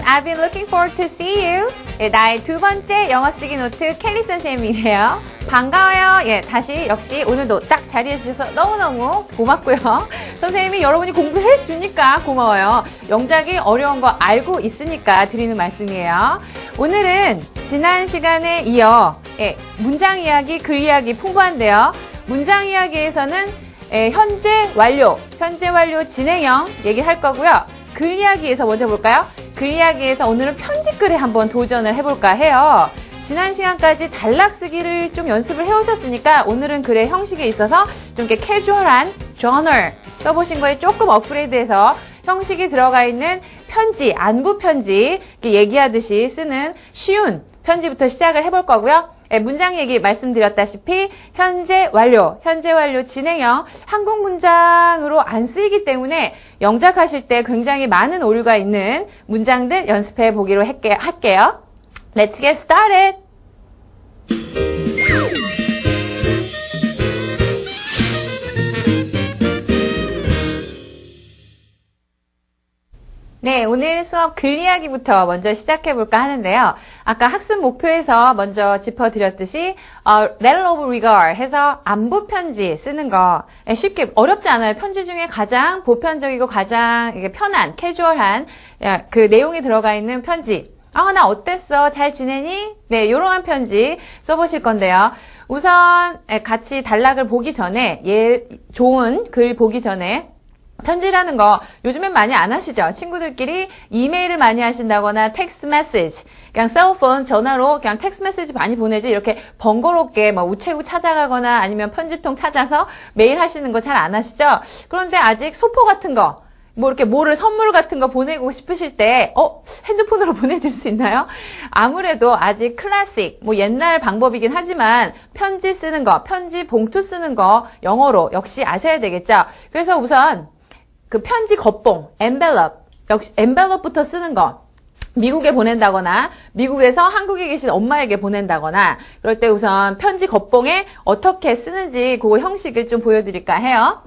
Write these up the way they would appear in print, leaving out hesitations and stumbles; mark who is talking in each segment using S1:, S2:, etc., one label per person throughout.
S1: I've been looking forward to see you. 예, 나의 두 번째 영어 쓰기 노트 켈리 선생님이에요. 반가워요. 예, 다시 역시 오늘도 딱 자리해 주셔서 너무너무 고맙고요. 선생님이 여러분이 공부해 주니까 고마워요. 영작이 어려운 거 알고 있으니까 드리는 말씀이에요. 오늘은 지난 시간에 이어 문장 이야기, 글 이야기 풍부한데요. 문장 이야기에서는 현재 완료 진행형 얘기할 거고요. 글 이야기에서 먼저 볼까요? 글 이야기에서 오늘은 편집글에 한번 도전을 해볼까 해요. 지난 시간까지 단락 쓰기를 좀 연습을 해오셨으니까 오늘은 글의 형식에 있어서 좀 이렇게 캐주얼한 journal 써보신 거에 조금 업그레이드해서 형식이 들어가 있는 편지, 안부 편지 이렇게 얘기하듯이 쓰는 쉬운 편지부터 시작을 해볼 거고요. 문장 얘기 말씀드렸다시피 현재 완료 진행형 한국 문장으로 안 쓰이기 때문에 영작하실 때 굉장히 많은 오류가 있는 문장들 연습해 보기로 할게요. Let's get started! 네, 오늘 수업 글 이야기부터 먼저 시작해볼까 하는데요. 아까 학습 목표에서 먼저 짚어드렸듯이 letter of regard 해서 안부 편지 쓰는 거 쉽게 어렵지 않아요. 편지 중에 가장 보편적이고 가장 편한, 캐주얼한 그 내용이 들어가 있는 편지. 나 어땠어? 잘 지내니? 네, 이러한 편지 써보실 건데요. 우선 같이 단락을 보기 전에 좋은 글 보기 전에 편지라는 거 요즘엔 많이 안 하시죠? 친구들끼리 이메일을 많이 하신다거나 텍스트 메시지 그냥 셀폰 전화로 그냥 텍스트 메시지 많이 보내지 이렇게 번거롭게 우체국 찾아가거나 아니면 편지통 찾아서 메일 하시는 거 잘 안 하시죠? 그런데 아직 소포 같은 거 이렇게 선물 같은 거 보내고 싶으실 때 핸드폰으로 보내줄 수 있나요? 아무래도 아직 클래식 옛날 방법이긴 하지만 편지 쓰는 거 편지 봉투 쓰는 거 영어로 역시 아셔야 되겠죠? 그래서 우선 그 편지 겉봉, envelope, 역시 envelope부터 쓰는 거. 미국에 보낸다거나, 미국에서 한국에 계신 엄마에게 보낸다거나, 그럴 때 우선 편지 겉봉에 어떻게 쓰는지 그거 형식을 좀 보여드릴까 해요.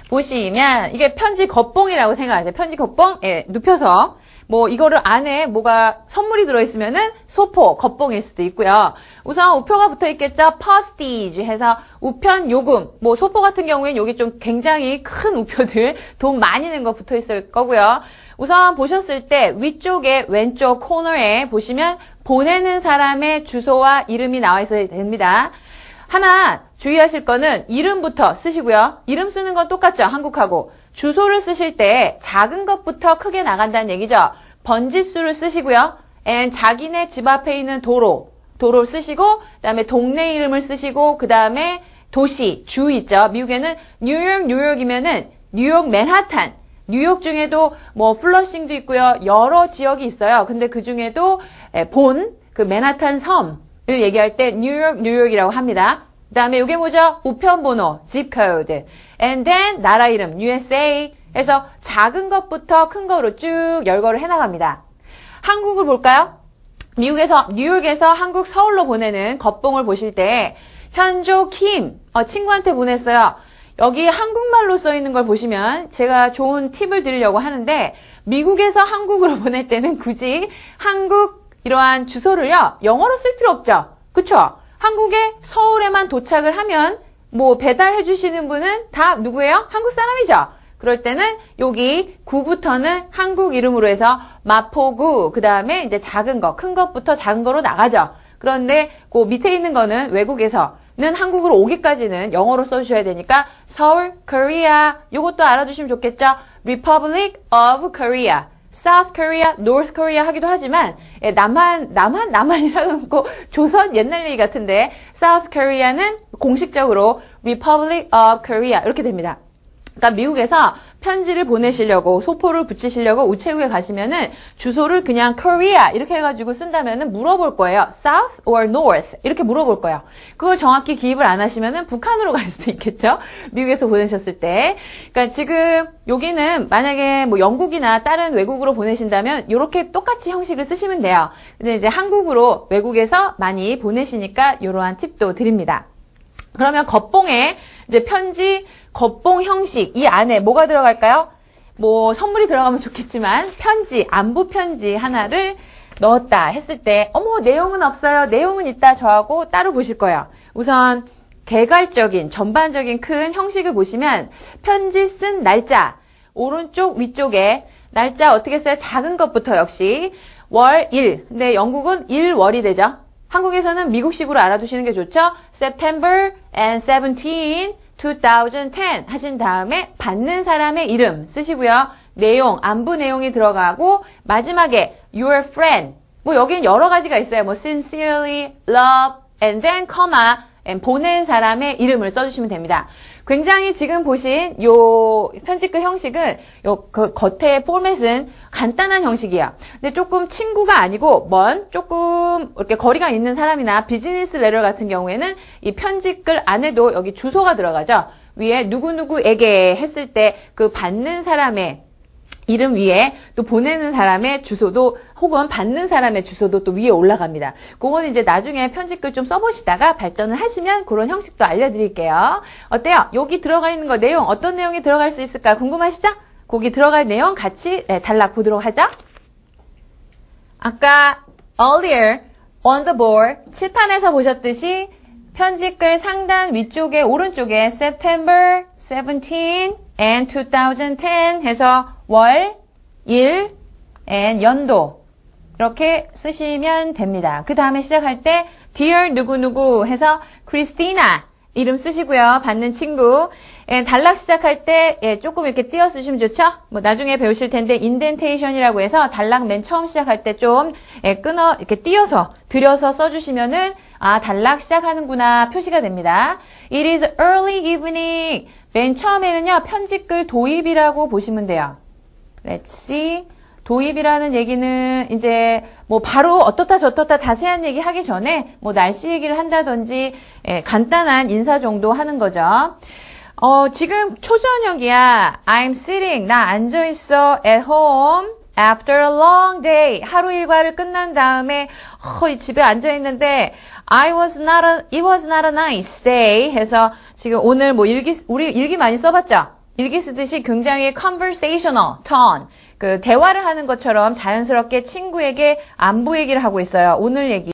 S1: 보시면, 이게 편지 겉봉이라고 생각하세요. 편지 겉봉, 눕혀서. 이거를 안에 뭐가 선물이 들어있으면은 소포, 겉봉일 수도 있고요. 우선 우표가 붙어 있겠죠? postage 해서 우편 요금. 소포 같은 경우에는 여기 좀 굉장히 큰 우표들, 돈 많이 낸 거 붙어 있을 거고요. 우선 보셨을 때 위쪽에 왼쪽 코너에 보시면 보내는 사람의 주소와 이름이 나와 있어야 됩니다. 하나 주의하실 거는 이름부터 쓰시고요. 이름 쓰는 건 똑같죠? 한국하고. 주소를 쓰실 때 작은 것부터 크게 나간다는 얘기죠. 번지수를 쓰시고요. 자기네 집 앞에 있는 도로 쓰시고 그다음에 동네 이름을 쓰시고 그다음에 도시, 주 있죠. 미국에는 뉴욕이면은 뉴욕 맨하탄. 뉴욕 중에도 플러싱도 있고요. 여러 지역이 있어요. 근데 그 중에도 그 맨하탄 섬을 얘기할 때 뉴욕이라고 합니다. 그 다음에 이게 뭐죠? 우편번호, zip code. And then 나라 이름, USA 해서 작은 것부터 큰 거로 쭉 열거를 해나갑니다. 한국을 볼까요? 뉴욕에서 한국 서울로 보내는 겉봉을 보실 때 현조 킴, 친구한테 보냈어요. 여기 한국말로 써 있는 걸 보시면 제가 좋은 팁을 드리려고 하는데 미국에서 한국으로 보낼 때는 굳이 한국 이러한 주소를요, 영어로 쓸 필요 없죠. 그쵸? 한국에 서울에만 도착을 하면 배달해 주시는 분은 다 누구예요? 한국 사람이죠. 그럴 때는 여기 구부터는 한국 이름으로 해서 마포구, 그 다음에 이제 작은 거, 큰 것부터 작은 거로 나가죠. 그런데 그 밑에 있는 거는 외국에서는 한국으로 오기까지는 영어로 써주셔야 되니까 서울, Korea, 요것도 알아두시면 좋겠죠. Republic of Korea. South Korea, North Korea 하기도 하지만 남한이라고 조선 옛날 얘기 같은데 South Korea는 공식적으로 Republic of Korea 이렇게 됩니다. 그러니까 미국에서 편지를 보내시려고 소포를 붙이시려고 우체국에 가시면은 주소를 그냥 Korea 이렇게 해가지고 쓴다면은 물어볼 거예요. South or North 이렇게 물어볼 거예요. 그걸 정확히 기입을 안 하시면은 북한으로 갈 수도 있겠죠. 미국에서 보내셨을 때. 그러니까 지금 여기는 만약에 영국이나 다른 외국으로 보내신다면 이렇게 똑같이 형식을 쓰시면 돼요. 근데 이제 한국으로 외국에서 많이 보내시니까 이러한 팁도 드립니다. 그러면 겉봉에 이제 편지 겉봉 형식 이 안에 뭐가 들어갈까요? 뭐 선물이 들어가면 좋겠지만 편지, 안부 편지 하나를 넣었다 했을 때 어머 내용은 없어요. 내용은 있다. 저하고 따로 보실 거예요. 우선 개괄적인 전반적인 큰 형식을 보시면 편지 쓴 날짜 오른쪽 위쪽에 날짜 어떻게 써요? 작은 것부터 역시 월 1. 근데 영국은 1월이 되죠. 한국에서는 미국식으로 알아두시는 게 좋죠. September and 17, 2010 하신 다음에 받는 사람의 이름 쓰시고요. 내용, 안부 내용이 들어가고 마지막에 your friend. 뭐 여기는 여러 가지가 있어요. 뭐 sincerely, love, and then comma, and 보낸 사람의 이름을 써주시면 됩니다. 굉장히 지금 보신 요 편집글 형식은 그 겉에 포맷은 간단한 형식이에요. 근데 조금 친구가 아니고 조금 이렇게 거리가 있는 사람이나 비즈니스 레터 같은 경우에는 이 편집글 안에도 여기 주소가 들어가죠. 위에 누구누구에게 했을 때 그 받는 사람의 이름 위에 또 보내는 사람의 주소도 혹은 받는 사람의 주소도 또 위에 올라갑니다. 그건 이제 나중에 편집글 좀 써보시다가 발전을 하시면 그런 형식도 알려드릴게요. 어때요? 여기 들어가 있는 거 내용 어떤 내용이 들어갈 수 있을까 궁금하시죠? 거기 들어갈 내용 같이 단락 보도록 하죠. 아까 earlier on the board 칠판에서 보셨듯이 편집글 상단 위쪽에 오른쪽에 September 17 and 2010 해서 월, 일, and 연도 이렇게 쓰시면 됩니다. 그 다음에 시작할 때 Dear 누구누구 해서 Christina 이름 쓰시고요. 받는 친구 단락 시작할 때 조금 이렇게 띄어 쓰시면 좋죠? 뭐 나중에 배우실 텐데 indentation이라고 해서 단락 맨 처음 시작할 때 좀 이렇게 띄어서 들여서 써주시면은 아 단락 시작하는구나 표시가 됩니다. It is early evening 맨 처음에는요 편집글 도입이라고 보시면 돼요. Let's see. 도입이라는 얘기는 이제 뭐 바로 어떻다 저떻다 자세한 얘기 하기 전에 뭐 날씨 얘기를 한다든지 간단한 인사 정도 하는 거죠. 지금 초저녁이야. I'm sitting. 나 앉아있어. At home. After a long day. 하루 일과를 끝난 다음에 집에 앉아있는데 it was not a nice day 해서 지금 오늘 뭐 우리 일기 많이 써봤죠? 일기 쓰듯이 굉장히 conversational tone, 그 대화를 하는 것처럼 자연스럽게 친구에게 안부 얘기를 하고 있어요. 오늘 얘기.